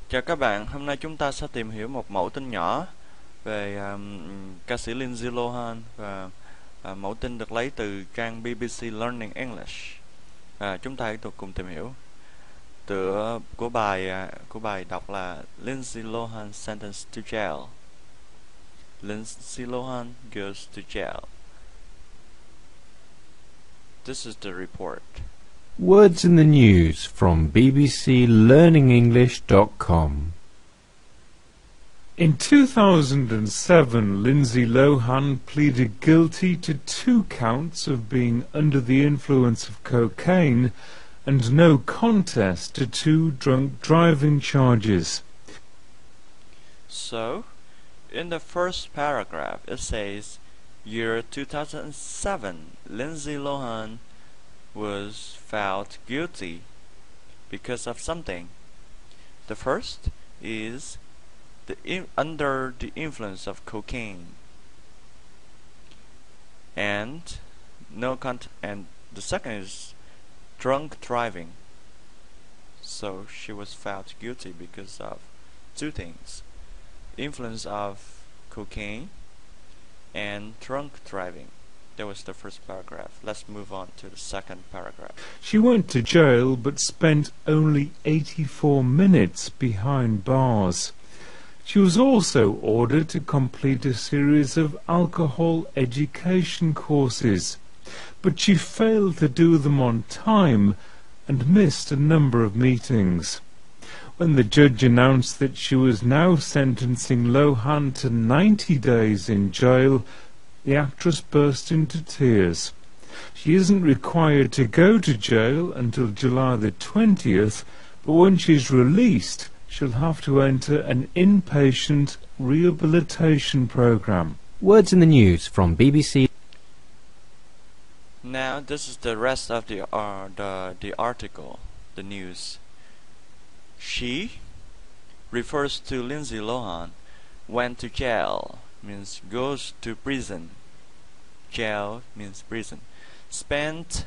Chào các bạn, hôm nay chúng ta sẽ tìm hiểu một mẫu tin nhỏ về ca sĩ Lindsay Lohan và mẫu tin được lấy từ trang BBC Learning English. Chúng ta hãy cùng tìm hiểu. Tựa của bài đọc là Lindsay Lohan sentenced to jail. Lindsay Lohan goes to jail. This is the report. Words in the news from bbclearningenglish.com. In 2007, Lindsay Lohan pleaded guilty to 2 counts of being under the influence of cocaine and no contest to 2 drunk driving charges. So, in the first paragraph it says, year 2007, Lindsay Lohan was found guilty because of something. The first is under the influence of cocaine, and and the second is drunk driving. So she was found guilty because of 2 things: influence of cocaine and drunk driving. That was the first paragraph. Let's move on to the second paragraph. She went to jail but spent only 84 minutes behind bars. She was also ordered to complete a series of alcohol education courses, but she failed to do them on time and missed a number of meetings. When the judge announced that she was now sentencing Lohan to 90 days in jail, the actress burst into tears. She isn't required to go to jail until July the 20th, but when she's released, she'll have to enter an inpatient rehabilitation program. Words in the news from BBC. Now this is the rest of the article, the news. She refers to Lindsay Lohan, went to jail, means goes to prison. Jail means prison. Spent,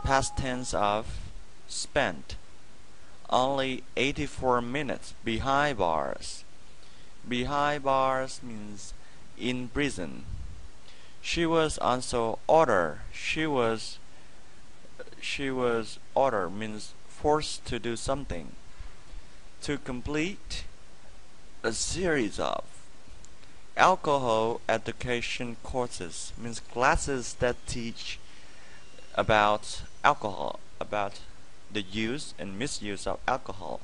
past tense of spent, only 84 minutes behind bars. Behind bars means in prison. She was also ordered. She was ordered means forced to do something. To complete a series of alcohol education courses means classes that teach about alcohol, about the use and misuse of alcohol.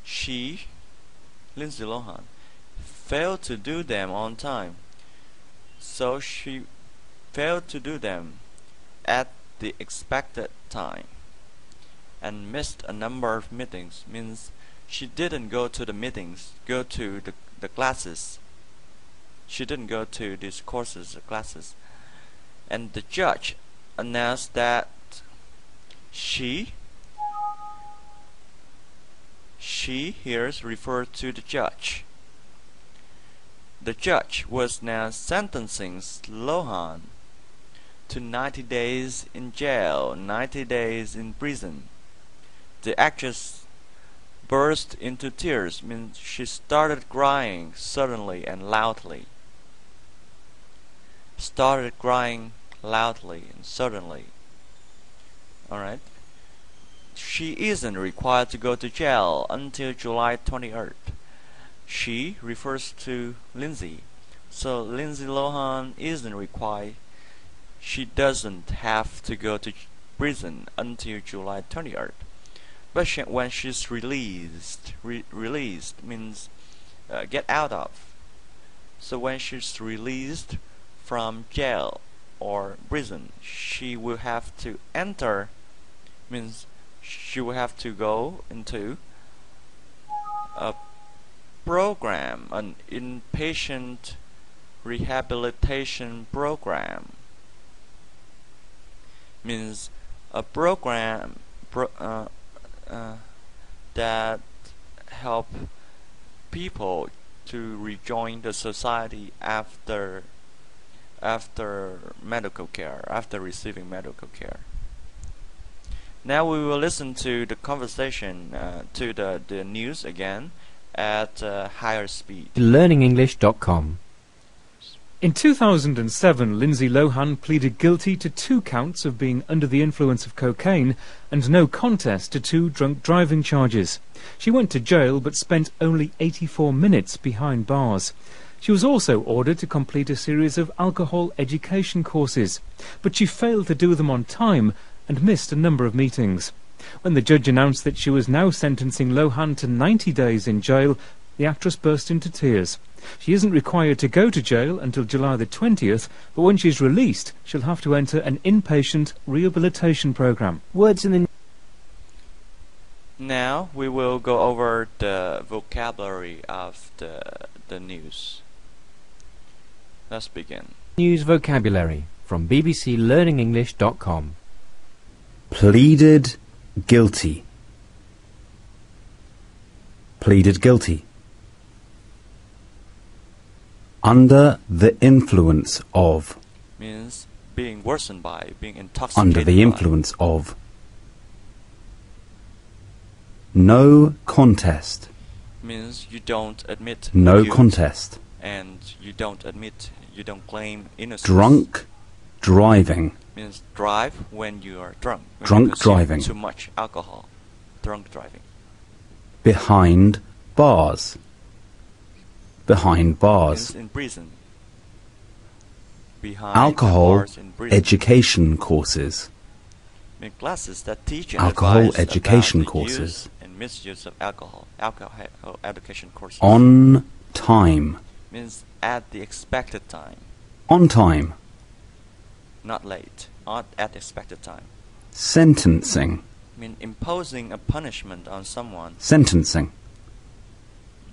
She, Lindsay Lohan, failed to do them on time. So she failed to do them at the expected time and missed a number of meetings, means she didn't go to the meetings, go to the classes. She didn't go to these courses or classes. And the judge announced that she here is referred to the judge. The judge was now sentencing Lohan to 90 days in jail, 90 days in prison. The actress burst into tears, means she started crying suddenly and loudly. Started crying loudly and suddenly. Alright. She isn't required to go to jail until July 23rd. She refers to Lindsay. So Lindsay Lohan isn't required. She doesn't have to go to prison until July 23rd. But when she's released, released means get out of. So when she's released from jail or prison, she will have to enter, means she will have to go into a program, an inpatient rehabilitation program. Means a program that help people to rejoin the society after medical care, after receiving medical care. Now we will listen to the conversation, to the news again at higher speed. learningenglish.com. In 2007, Lindsay Lohan pleaded guilty to 2 counts of being under the influence of cocaine and no contest to 2 drunk driving charges. She went to jail but spent only 84 minutes behind bars. She was also ordered to complete a series of alcohol education courses, but she failed to do them on time and missed a number of meetings. When the judge announced that she was now sentencing Lohan to 90 days in jail, the actress burst into tears. She isn't required to go to jail until July the 20th, but when she's released, she'll have to enter an inpatient rehabilitation program. Words in the Now we will go over the vocabulary of the news. Let's begin. news vocabulary from bbclearningenglish.com. Pleaded guilty. Pleaded guilty. Under the influence of. Means being worsened by, being intoxicated Under the by. influence of. No contest. Means you don't admit No guilt, contest. and you don't admit, you don't claim innocence. Drunk driving. Means drive when you are drunk. When you Drunk consume driving. too much alcohol. Drunk driving. Behind bars. Behind bars. Means in prison. Behind Alcohol bars in prison. education courses. Mean classes that teach and Alcohol advise education about the courses. use and misuse of alcohol. Alcohol education courses. On time. Means at the expected time. On time. Not late. Not at the expected time. Sentencing. Mean imposing a punishment on someone, Sentencing.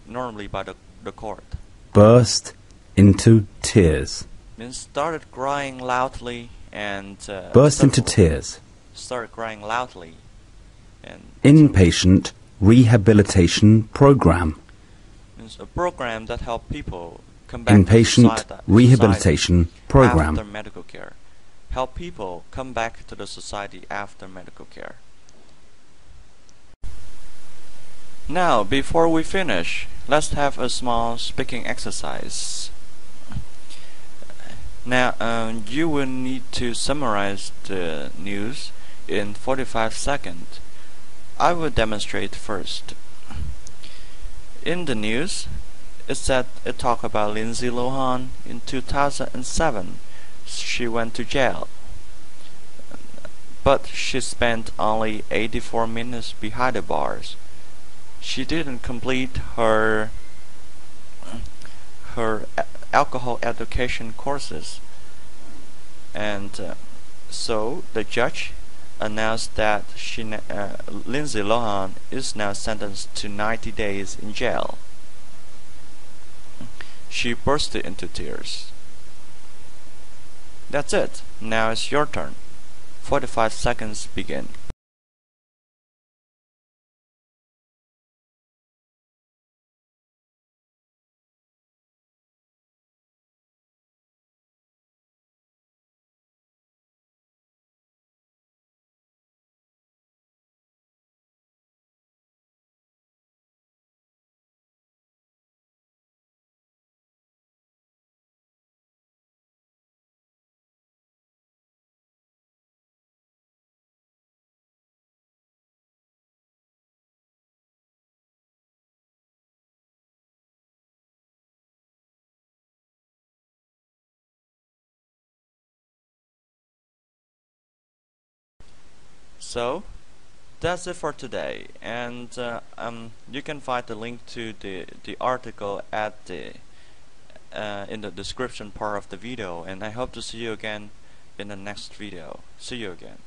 normally by the court. Burst into tears. Means started crying loudly and Burst into tears. started crying loudly and Inpatient rehabilitation program. means a program that help people come back Inpatient to rehabilitation society program. after medical care. Help people come back to the society after medical care. Now, before we finish, let's have a small speaking exercise. Now, you will need to summarize the news in 45 seconds. I will demonstrate first. In the news, it talked about Lindsay Lohan. In 2007, she went to jail, but she spent only 84 minutes behind the bars. She didn't complete her alcohol education courses, and so the judge announced that Lindsay Lohan is now sentenced to 90 days in jail. She burst into tears. That's it. Now it's your turn. 45 seconds begin. So that's it for today, and you can find the link to the article at the in the description part of the video, and I hope to see you again in the next video. See you again.